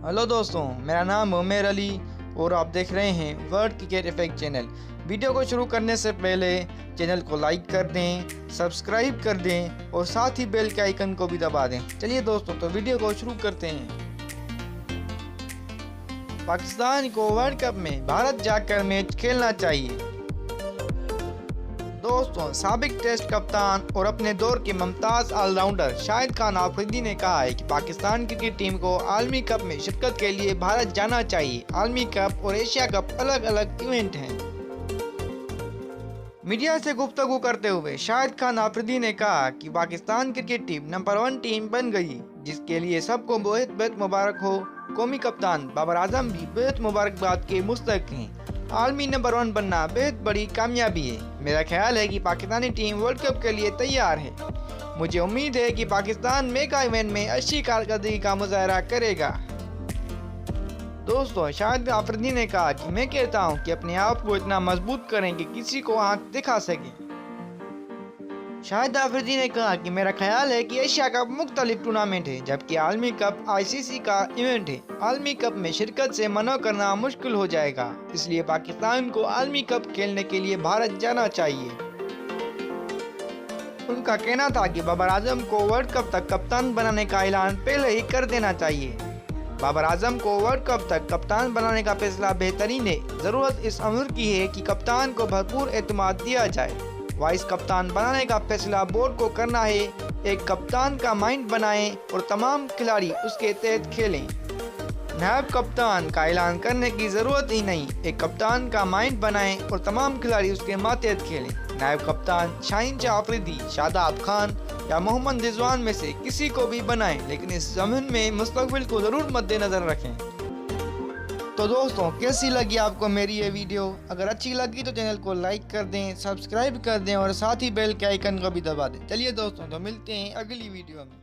Hello दोस्तों, मेरा नाम उमेर अली और आप देख रहे हैं world cricket effect channel. Video को शुरू करने से पहले चैनल को लाइक कर दें, सब्सक्राइब कर दें और साथ ही बेल के आइकन को भी दबा दें। चलिए दोस्तों, तो वीडियो को शुरू करते हैं। पाकिस्तान को वर्ल्ड कप में भारत जाकर मैच खेलना चाहिए। दोस्तों, साबिक टेस्ट कप्तान और अपने दौर के मुमताज ऑलराउंडर शाहिद खान आफरीदी ने कहा है कि पाकिस्तान क्रिकेट टीम को आलमी कप में शिरकत के लिए भारत जाना चाहिए। आलमी कप और एशिया कप अलग अलग इवेंट हैं। मीडिया से गुफ्तगू करते हुए शाहिद खान आफरीदी ने कहा कि Pakistan cricket team number 1 team बन गई, जिसके लिए सबको बहुत बहुत मुबारक हो। कौमी कप्तान बाबर आजम भी बहुत मुबारकबाद के मुस्तहिक हैं। आलमी नंबर 1 बनना बेहद बड़ी कामयाबी है। मेरा ख्याल है कि पाकिस्तानी टीम वर्ल्ड कप के लिए तैयार है। मुझे उम्मीद है कि पाकिस्तान मेगा इवेंट में अच्छी कारकर्दगी का मुजाहरा करेगा। दोस्तों, शाहिद आफरीदी ने कहा कि मैं कहता हूं कि अपने आप को इतना मजबूत करें कि किसी को आंख दिखा सके। शाहिद आफरीदी ने कहा कि मेरा ख्याल है कि एशिया कप मुख्तलिफ टूर्नामेंट है, जबकि आलमी कप आईसीसी का इवेंट है। आलमी कप में शिरकत से मना करना मुश्किल हो जाएगा, इसलिए पाकिस्तान को आलमी कप खेलने के लिए भारत जाना चाहिए। उनका कहना था कि बाबर आजम को वर्ल्ड कप तक कप्तान बनाने का ऐलान पहले ही कर देना चाहिए। बाबर आजम को वर्ल्ड कप तक कप्तान बनाने का फैसला बेहतरीन है। जरूरत इस अमर की है कि कप्तान को भरपूर एतमाद दिया जाए। वाइस कप्तान बनाने का फैसला बोर्ड को करना है। एक कप्तान का माइंड बनाएं और तमाम खिलाड़ी उसके तहत खेलें। नायब कप्तान का ऐलान करने की जरूरत ही नहीं। एक कप्तान का माइंड बनाएं और तमाम खिलाड़ी उसके मातहत खेलें। नायब कप्तान शाहीन शाह आफरीदी, शादाब खान या मोहम्मद रिजवान में से किसी को भी बनाएं, लेकिन इस जमीन में मुस्तकबिल को जरूर मद्देनजर रखें। तो दोस्तों, कैसी लगी आपको मेरी ये वीडियो? अगर अच्छी लगी तो चैनल को लाइक कर दें, सब्सक्राइब कर दें और साथ ही बेल के आइकन को भी दबा दें। चलिए दोस्तों, तो मिलते हैं अगली वीडियो में।